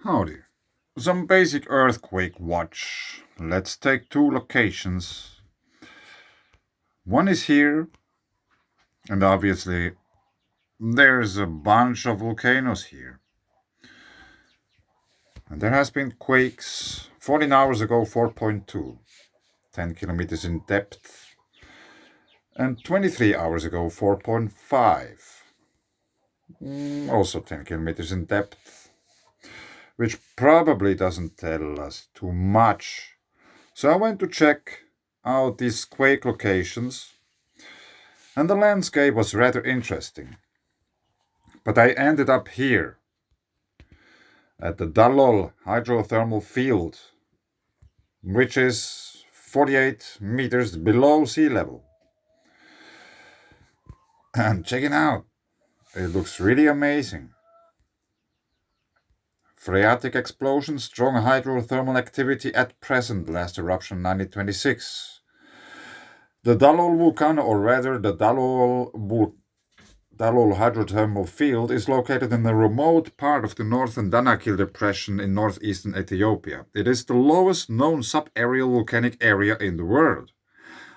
Howdy. Some basic earthquake watch. Let's take two locations. One is here, and obviously there's a bunch of volcanoes here. And there has been quakes 14 hours ago, 4.2, 10 kilometers in depth, and 23 hours ago, 4.5, also 10 kilometers in depth, which probably doesn't tell us too much. So I went to check out these quake locations, and the landscape was rather interesting. But I ended up here at the Dalol hydrothermal field, which is 48 meters below sea level. And check it out, it looks really amazing. Phreatic explosion, strong hydrothermal activity at present, last eruption 1926. The Dalol volcano, or rather the Dalol hydrothermal field, is located in a remote part of the northern Danakil depression in northeastern Ethiopia. It is the lowest known subaerial volcanic area in the world.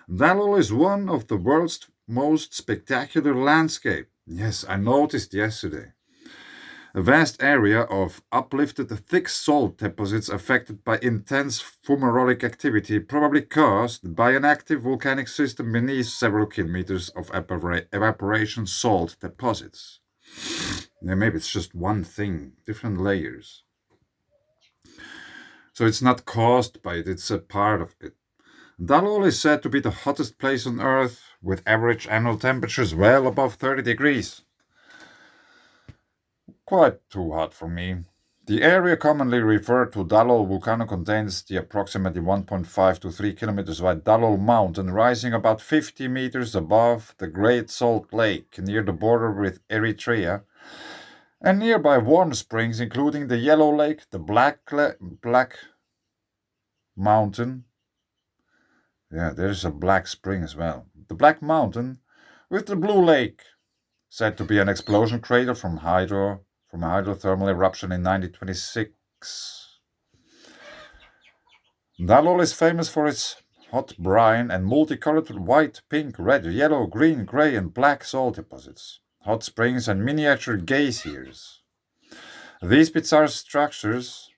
Dalol is one of the world's most spectacular landscape. Yes, I noticed yesterday. A vast area of uplifted thick salt deposits affected by intense fumarolic activity, probably caused by an active volcanic system beneath several kilometers of evaporation salt deposits. Yeah, maybe it's just one thing, different layers. So it's not caused by it, it's a part of it. Dalol is said to be the hottest place on Earth, with average annual temperatures well above 30 degrees. Quite too hot for me. The area commonly referred to Dalol volcano contains the approximately 1.5 to 3 kilometers wide Dalol mountain, rising about 50 meters above the Great Salt Lake near the border with Eritrea, and nearby warm springs including the Yellow Lake, the Black Mountain. Yeah, there's a black spring as well. The Black Mountain with the Blue Lake, said to be an explosion crater from a hydrothermal eruption in 1926. Dalol is famous for its hot brine and multicolored white, pink, red, yellow, green, gray, and black salt deposits, hot springs, and miniature geysers. These bizarre structures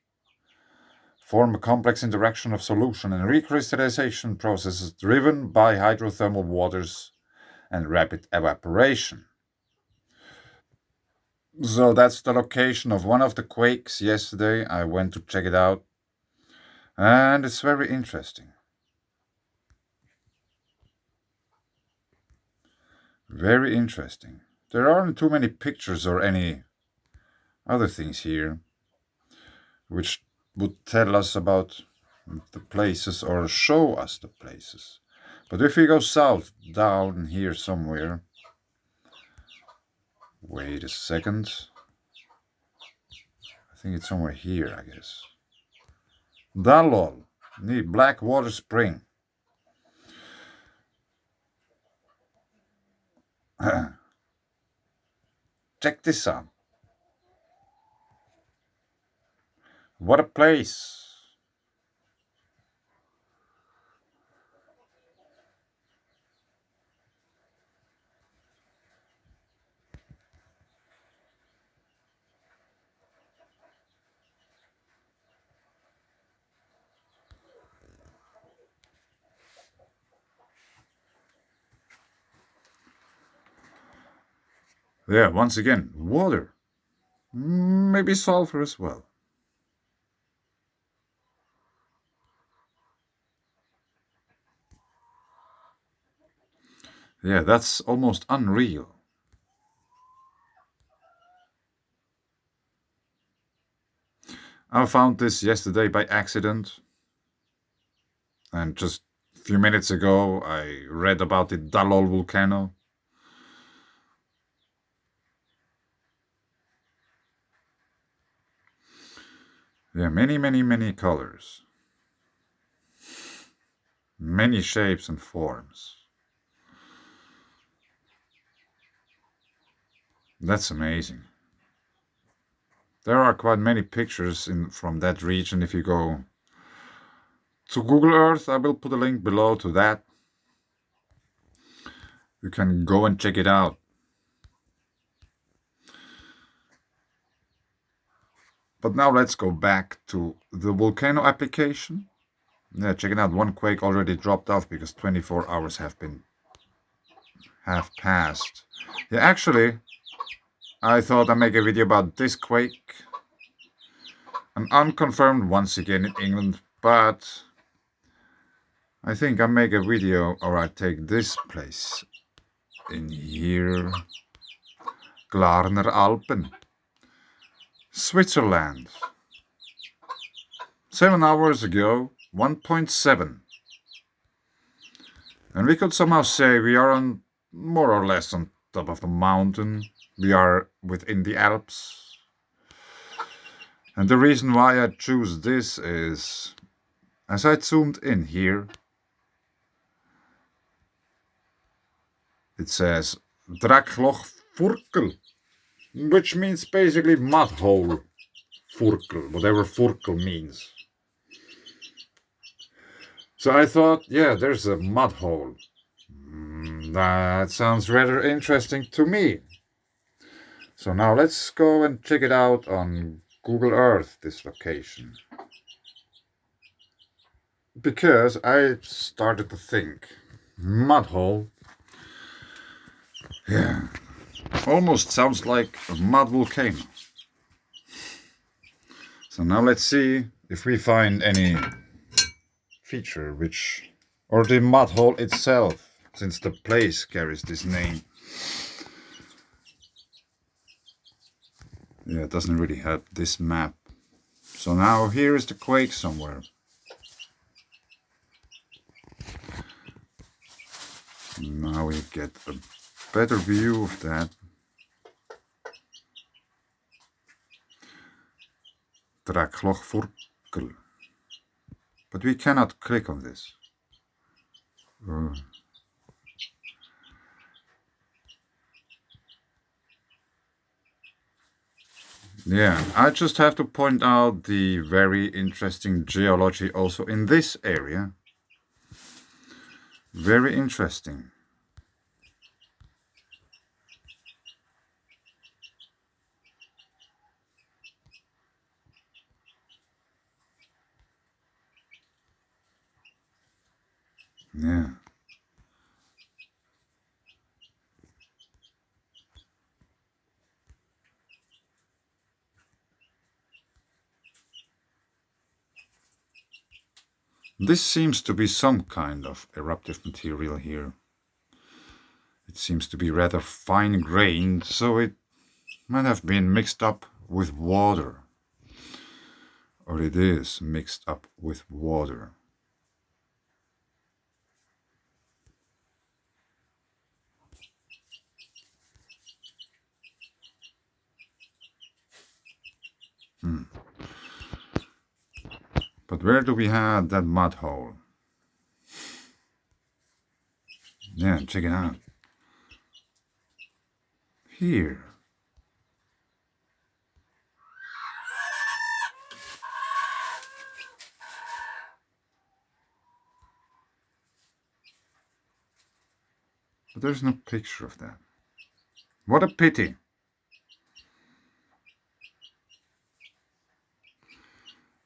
form a complex interaction of solution and recrystallization processes driven by hydrothermal waters and rapid evaporation. So that's the location of one of the quakes yesterday. I went to check it out, and it's very interesting. Very interesting. There aren't too many pictures or any other things here which would tell us about the places or show us the places. But if we go south, down here somewhere, wait a second. I think it's somewhere here, I guess. Dalol, the Blackwater Spring. Check this out. What a place. Yeah, once again, water. Maybe sulfur as well. Yeah, that's almost unreal. I found this yesterday by accident, and just a few minutes ago I read about the Dalol volcano. Yeah, many colors, many shapes and forms. That's amazing. There are quite many pictures from that region. If you go to Google Earth, I will put a link below to that. You can go and check it out. But now let's go back to the volcano application. Yeah, check it out. One quake already dropped off because 24 hours have passed. Yeah, actually, I thought I'd make a video about this quake. An unconfirmed once again in England, but I think I make a video, or I take this place in here, Glarner Alpen, Switzerland. 7 hours ago, 1.7. And we could somehow say we are on more or less on top of the mountain. We are within the Alps. And the reason why I choose this is, as I zoomed in here, it says Drakloch Furkel, which means basically mud hole Furkel, whatever Furkel means. So I thought, yeah, there's a mud hole. That sounds rather interesting to me. So now let's go and check it out on Google Earth, this location. Because I started to think, mud hole, yeah, almost sounds like a mud volcano. So now let's see if we find any feature or the mud hole itself, since the place carries this name. Yeah, it doesn't really have this map. So now here is the quake somewhere. Now we get a better view of that. Drakloch Furkel. But we cannot click on this. Yeah, I just have to point out the very interesting geology also in this area. Very interesting. Yeah. This seems to be some kind of eruptive material here. It seems to be rather fine-grained, so it might have been mixed up with water. Or it is mixed up with water. But where do we have that mud hole? Yeah, check it out. Here. But there's no picture of that. What a pity.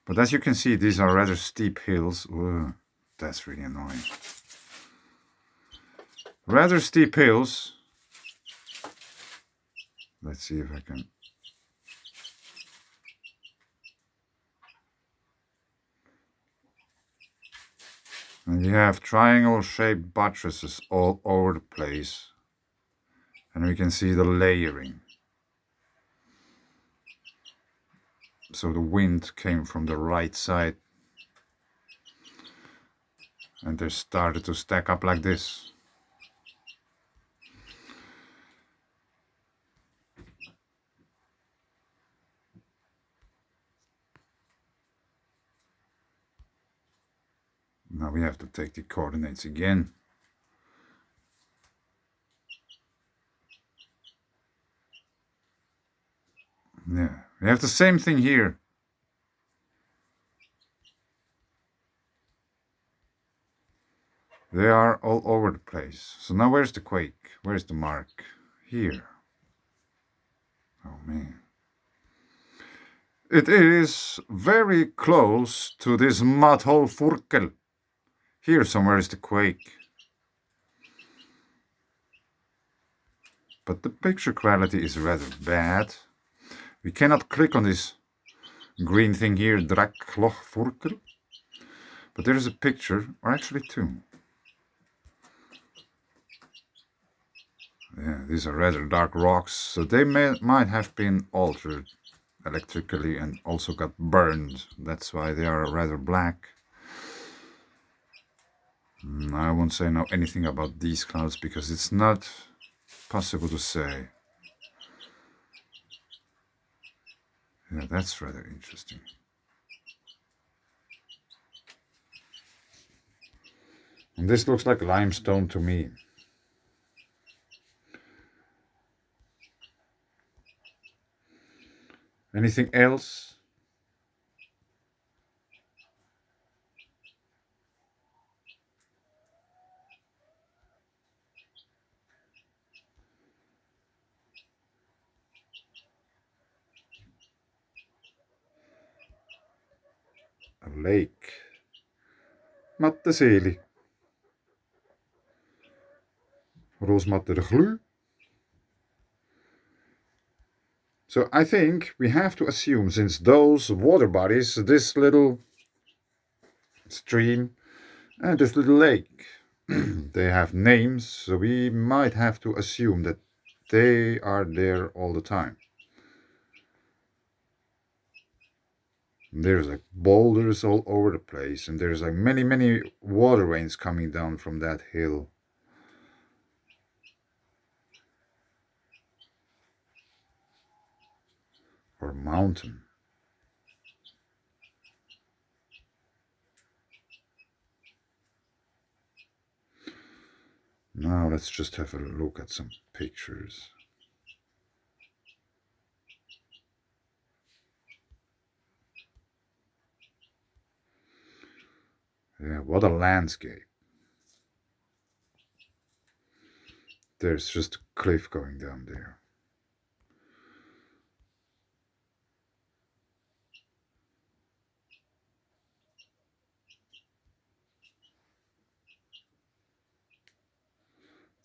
But as you can see, these are rather steep hills. Ugh, that's really annoying. Rather steep hills. Let's see if I can. And you have triangle-shaped buttresses all over the place. And we can see the layering. So the wind came from the right side. And they started to stack up like this. Now we have to take the coordinates again. Yeah, We have the same thing here. They are all over the place. So now where's the quake? Where's the mark? Here. Oh man. It is very close to this mud hole Furkel. Here somewhere is the quake. But the picture quality is rather bad. We cannot click on this green thing here, Drakloch Furkel. But there is a picture, or actually two. Yeah, these are rather dark rocks, so they might have been altered electrically and also got burned. That's why they are rather black. I won't say now anything about these clouds because it's not possible to say. Yeah, that's rather interesting. And this looks like limestone to me. Anything else? A lake. Matteseeli. Roosmatte de Glu. So I think we have to assume, since those water bodies, this little stream and this little lake, they have names, so we might have to assume that they are there all the time. There's like boulders all over the place, and there's like many water veins coming down from that hill. Or mountain. Now let's just have a look at some pictures. Yeah, what a landscape. There's just a cliff going down there.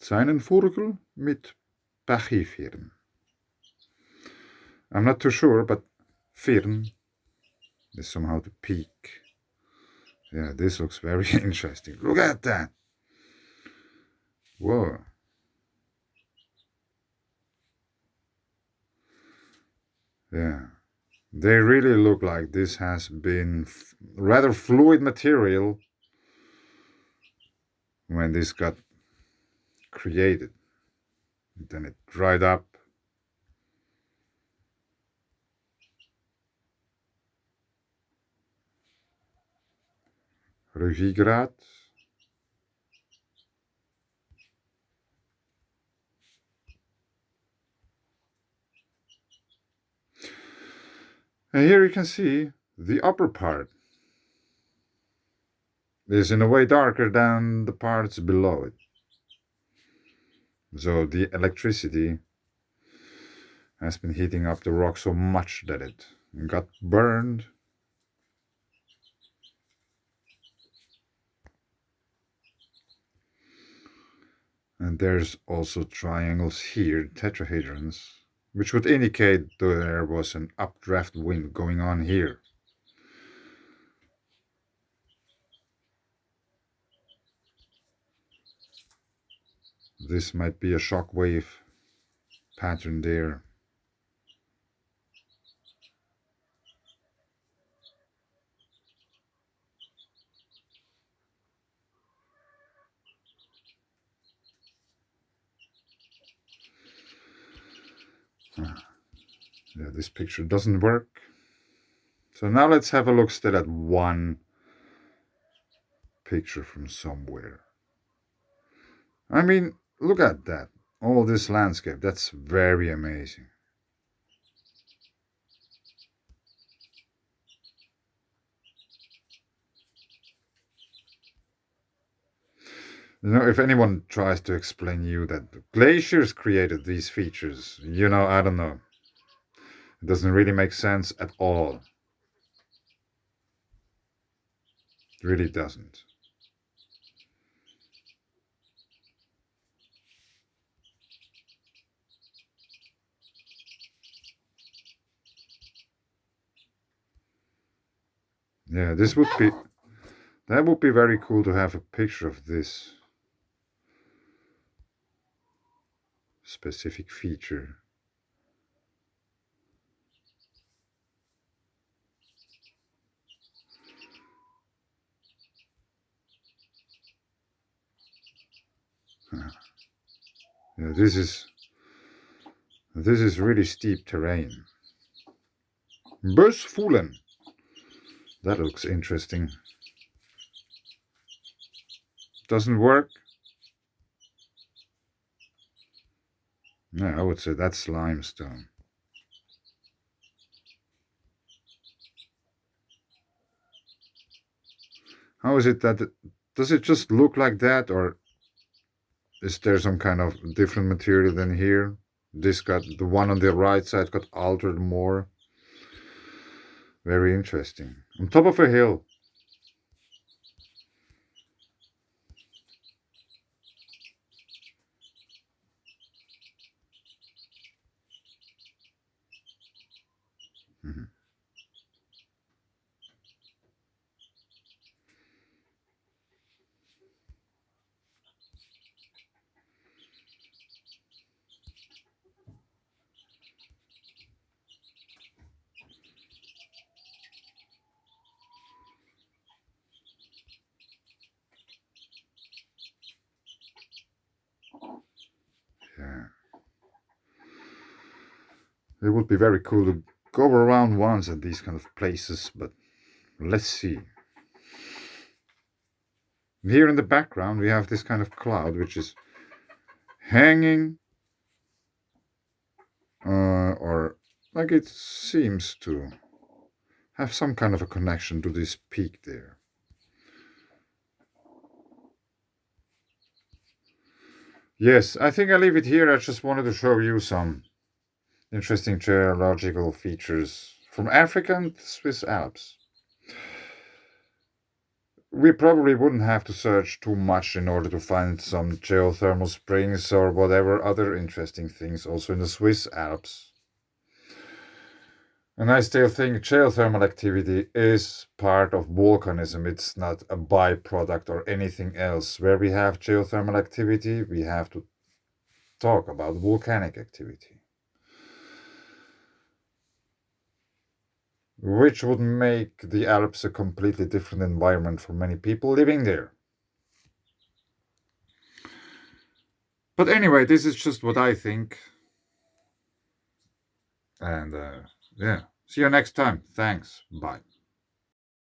Seinen Vogel mit Pachyfirn. I'm not too sure, but firn is somehow the peak. Yeah, this looks very interesting. Look at that. Whoa. Yeah. They really look like this has been rather fluid material when this got created. Then it dried up. Rugiegraat. And here you can see the upper part is in a way darker than the parts below it. So the electricity has been heating up the rock so much that it got burned. And there's also triangles here, tetrahedrons, which would indicate there was an updraft wind going on here. This might be a shock wave pattern there. Yeah, this picture doesn't work. So now let's have a look still at one picture from somewhere. I mean, look at that. All this landscape, that's very amazing. If anyone tries to explain you that glaciers created these features, I don't know. It doesn't really make sense at all. It really doesn't. Yeah, that would be very cool to have a picture of this specific feature. Yeah, this is really steep terrain. Busfulen. That looks interesting. Doesn't work? No, I would say that's limestone. How is it that does it just look like that, or is there some kind of different material than here? This got the one on the right side got altered more. Very interesting. On top of a hill. Mhm. Yeah. It would be very cool to go around once at these kind of places, but let's see. Here in the background, we have this kind of cloud which is hanging, or like it seems to have some kind of a connection to this peak there. Yes, I think I leave it here. I just wanted to show you some interesting geological features from Africa and Swiss Alps. We probably wouldn't have to search too much in order to find some geothermal springs or whatever other interesting things also in the Swiss Alps. And I still think geothermal activity is part of volcanism. It's not a byproduct or anything else. Where we have geothermal activity, we have to talk about volcanic activity, which would make the Alps a completely different environment for many people living there. But anyway, this is just what I think. And yeah, see you next time. Thanks. Bye.